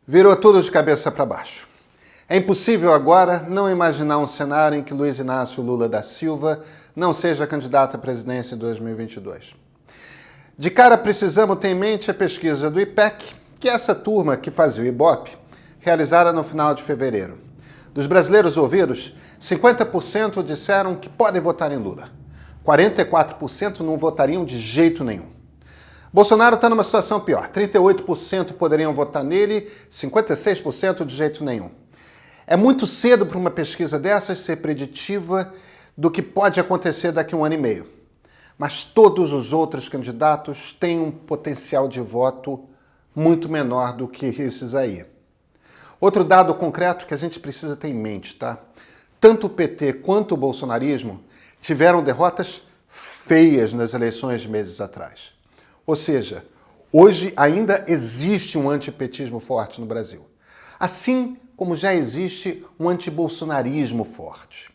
Virou tudo de cabeça para baixo. É impossível agora não imaginar um cenário em que Luiz Inácio Lula da Silva não seja candidato à presidência em 2022. De cara, precisamos ter em mente a pesquisa do IPEC, que é essa turma que fazia o Ibope, realizada no final de fevereiro. Dos brasileiros ouvidos, 50% disseram que podem votar em Lula. 44% não votariam de jeito nenhum. Bolsonaro está numa situação pior. 38% poderiam votar nele, 56% de jeito nenhum. É muito cedo para uma pesquisa dessas ser preditiva do que pode acontecer daqui a um ano e meio. Mas todos os outros candidatos têm um potencial de voto muito menor do que esses aí. Outro dado concreto que a gente precisa ter em mente, tá? Tanto o PT quanto o bolsonarismo tiveram derrotas feias nas eleições de meses atrás. Ou seja, hoje ainda existe um antipetismo forte no Brasil. Assim como já existe um antibolsonarismo forte.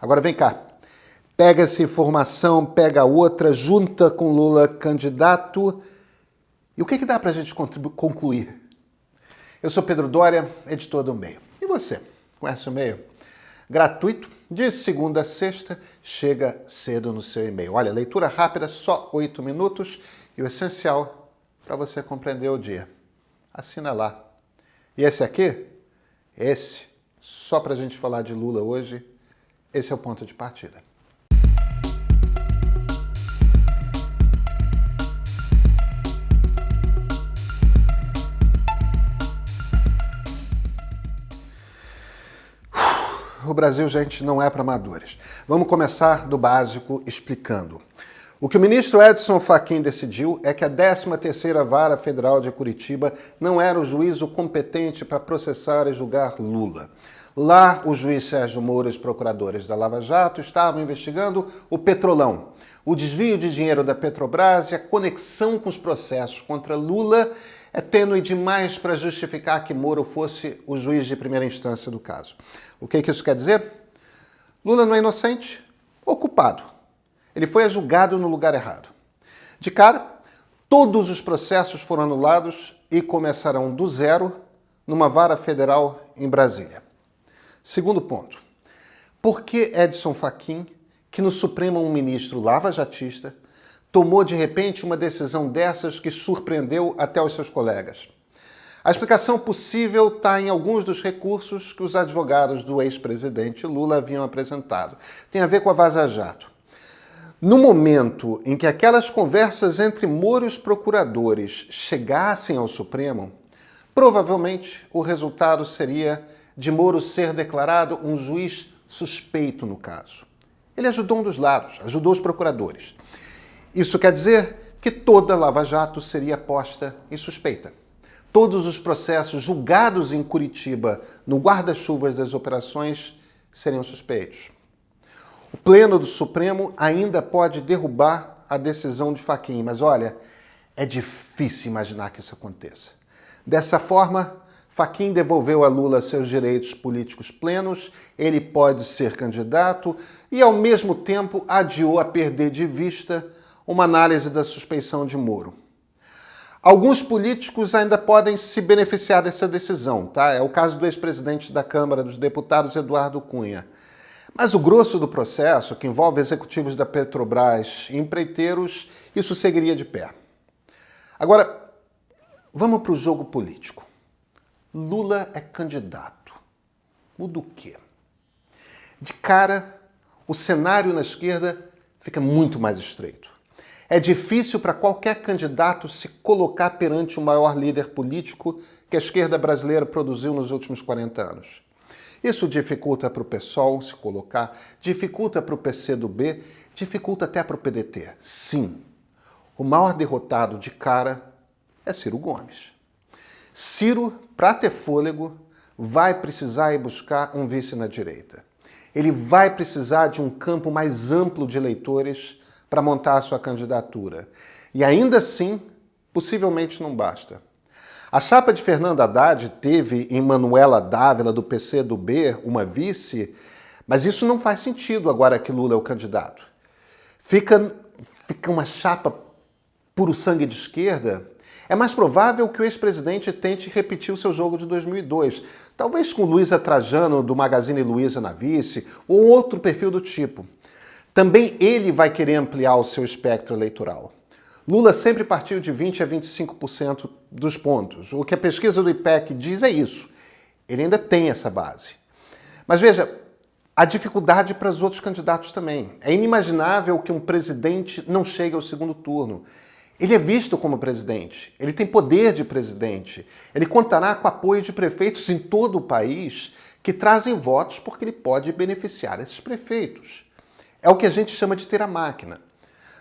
Agora vem cá. Pega essa informação, pega outra, junta com Lula candidato. E o que dá para a gente concluir? Eu sou Pedro Doria, editor do Meio. E você? Conhece o Meio? Gratuito, de segunda a sexta, chega cedo no seu e-mail. Olha, leitura rápida, só 8 minutos e o essencial para você compreender o dia. Assina lá. E esse aqui? Esse, só para a gente falar de Lula hoje, esse é o ponto de partida. O Brasil, gente, não é para amadores. Vamos começar do básico explicando. O que o ministro Edson Fachin decidiu é que a 13ª Vara Federal de Curitiba não era o juízo competente para processar e julgar Lula. Lá, o juiz Sérgio Moro e os procuradores da Lava Jato estavam investigando o Petrolão, o desvio de dinheiro da Petrobras e a conexão com os processos contra Lula é tênue demais para justificar que Moro fosse o juiz de primeira instância do caso. O que isso quer dizer? Lula não é inocente ou culpado. Ele foi julgado no lugar errado. De cara, todos os processos foram anulados e começarão do zero numa vara federal em Brasília. Segundo ponto. Por que Edson Fachin, que no Supremo é um ministro lava-jatista, tomou de repente uma decisão dessas que surpreendeu até os seus colegas? A explicação possível está em alguns dos recursos que os advogados do ex-presidente Lula haviam apresentado. Tem a ver com a Vaza Jato. No momento em que aquelas conversas entre Moro e os procuradores chegassem ao Supremo, provavelmente o resultado seria de Moro ser declarado um juiz suspeito no caso. Ele ajudou um dos lados, ajudou os procuradores. Isso quer dizer que toda Lava Jato seria posta em suspeita. Todos os processos julgados em Curitiba no guarda-chuvas das operações seriam suspeitos. O Pleno do Supremo ainda pode derrubar a decisão de Fachin, mas olha, é difícil imaginar que isso aconteça. Dessa forma, Fachin devolveu a Lula seus direitos políticos plenos, ele pode ser candidato e, ao mesmo tempo, adiou a perder de vista uma análise da suspeição de Moro. Alguns políticos ainda podem se beneficiar dessa decisão, tá? É o caso do ex-presidente da Câmara dos Deputados, Eduardo Cunha. Mas o grosso do processo, que envolve executivos da Petrobras e empreiteiros, isso seguiria de pé. Agora, vamos para o jogo político. Lula é candidato. Muda o quê? De cara, o cenário na esquerda fica muito mais estreito. É difícil para qualquer candidato se colocar perante o maior líder político que a esquerda brasileira produziu nos últimos 40 anos. Isso dificulta para o PSOL se colocar, dificulta para o PCdoB, dificulta até para o PDT. Sim, o maior derrotado de cara é Ciro Gomes. Ciro, para ter fôlego, vai precisar ir buscar um vice na direita. Ele vai precisar de um campo mais amplo de eleitores para montar a sua candidatura. E ainda assim, possivelmente não basta. A chapa de Fernando Haddad teve em Manuela Dávila, do PCdoB, uma vice, mas isso não faz sentido agora que Lula é o candidato. Fica uma chapa puro sangue de esquerda É mais provável que o ex-presidente tente repetir o seu jogo de 2002, talvez com Luísa Trajano do Magazine Luiza na vice, ou outro perfil do tipo. Também ele vai querer ampliar o seu espectro eleitoral. Lula sempre partiu de 20% a 25% dos pontos. O que a pesquisa do IPEC diz é isso. Ele ainda tem essa base. Mas veja, há dificuldade para os outros candidatos também. É inimaginável que um presidente não chegue ao segundo turno. Ele é visto como presidente, ele tem poder de presidente, ele contará com apoio de prefeitos em todo o país que trazem votos porque ele pode beneficiar esses prefeitos. É o que a gente chama de ter a máquina.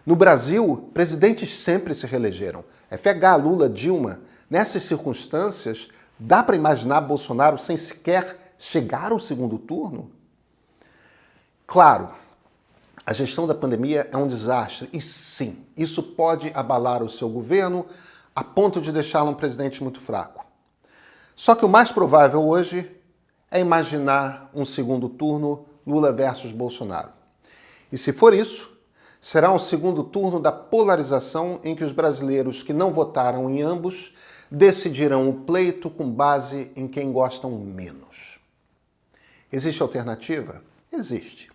No Brasil, presidentes sempre se reelegeram. FH, Lula, Dilma. Nessas circunstâncias, dá para imaginar Bolsonaro sem sequer chegar ao segundo turno? Claro, a gestão da pandemia é um desastre e sim, isso pode abalar o seu governo a ponto de deixá-lo um presidente muito fraco. Só que o mais provável hoje é imaginar um segundo turno Lula versus Bolsonaro. E se for isso, será um segundo turno da polarização em que os brasileiros que não votaram em ambos decidirão o pleito com base em quem gostam menos. Existe alternativa? Existe.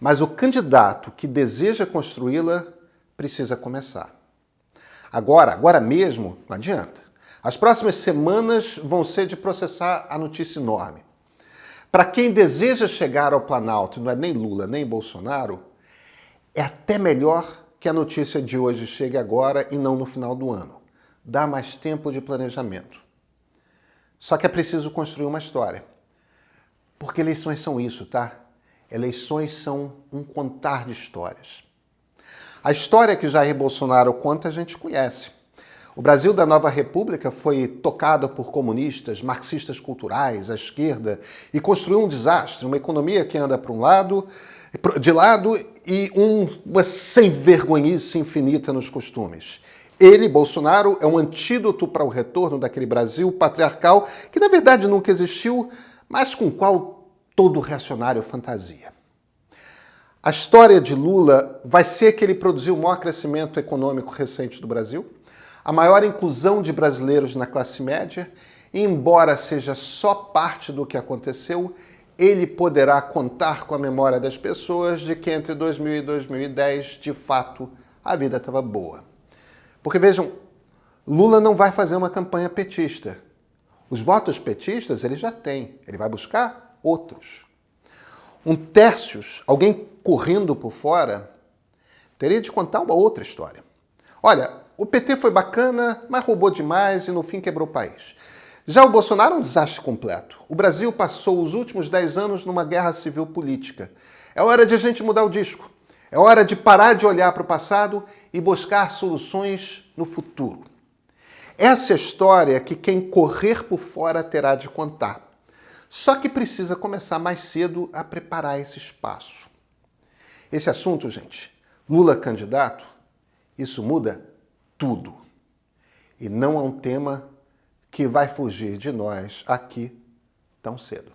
Mas o candidato que deseja construí-la precisa começar. Agora mesmo, não adianta. As próximas semanas vão ser de processar a notícia enorme. Para quem deseja chegar ao Planalto, não é nem Lula nem Bolsonaro, é até melhor que a notícia de hoje chegue agora e não no final do ano. Dá mais tempo de planejamento. Só que é preciso construir uma história. Porque eleições são isso, tá? Eleições são um contar de histórias. A história que Jair Bolsonaro conta a gente conhece. O Brasil da Nova República foi tocado por comunistas, marxistas culturais, à esquerda, e construiu um desastre, uma economia que anda de lado e uma sem-vergonhice infinita nos costumes. Ele, Bolsonaro, é um antídoto para o retorno daquele Brasil patriarcal que, na verdade, nunca existiu, mas com o qual todo reacionário fantasia. A história de Lula vai ser que ele produziu o maior crescimento econômico recente do Brasil, a maior inclusão de brasileiros na classe média, e embora seja só parte do que aconteceu, ele poderá contar com a memória das pessoas de que entre 2000 e 2010, de fato, a vida estava boa. Porque vejam, Lula não vai fazer uma campanha petista. Os votos petistas ele já tem, ele vai buscar outros. Um Tércios, alguém correndo por fora, teria de contar uma outra história. Olha, o PT foi bacana, mas roubou demais e no fim quebrou o país. Já o Bolsonaro é um desastre completo. O Brasil passou os últimos 10 anos numa guerra civil política. É hora de a gente mudar o disco. É hora de parar de olhar para o passado e buscar soluções no futuro. Essa é a história que quem correr por fora terá de contar. Só que precisa começar mais cedo a preparar esse espaço. Esse assunto, gente, Lula candidato, isso muda tudo. E não é um tema que vai fugir de nós aqui tão cedo.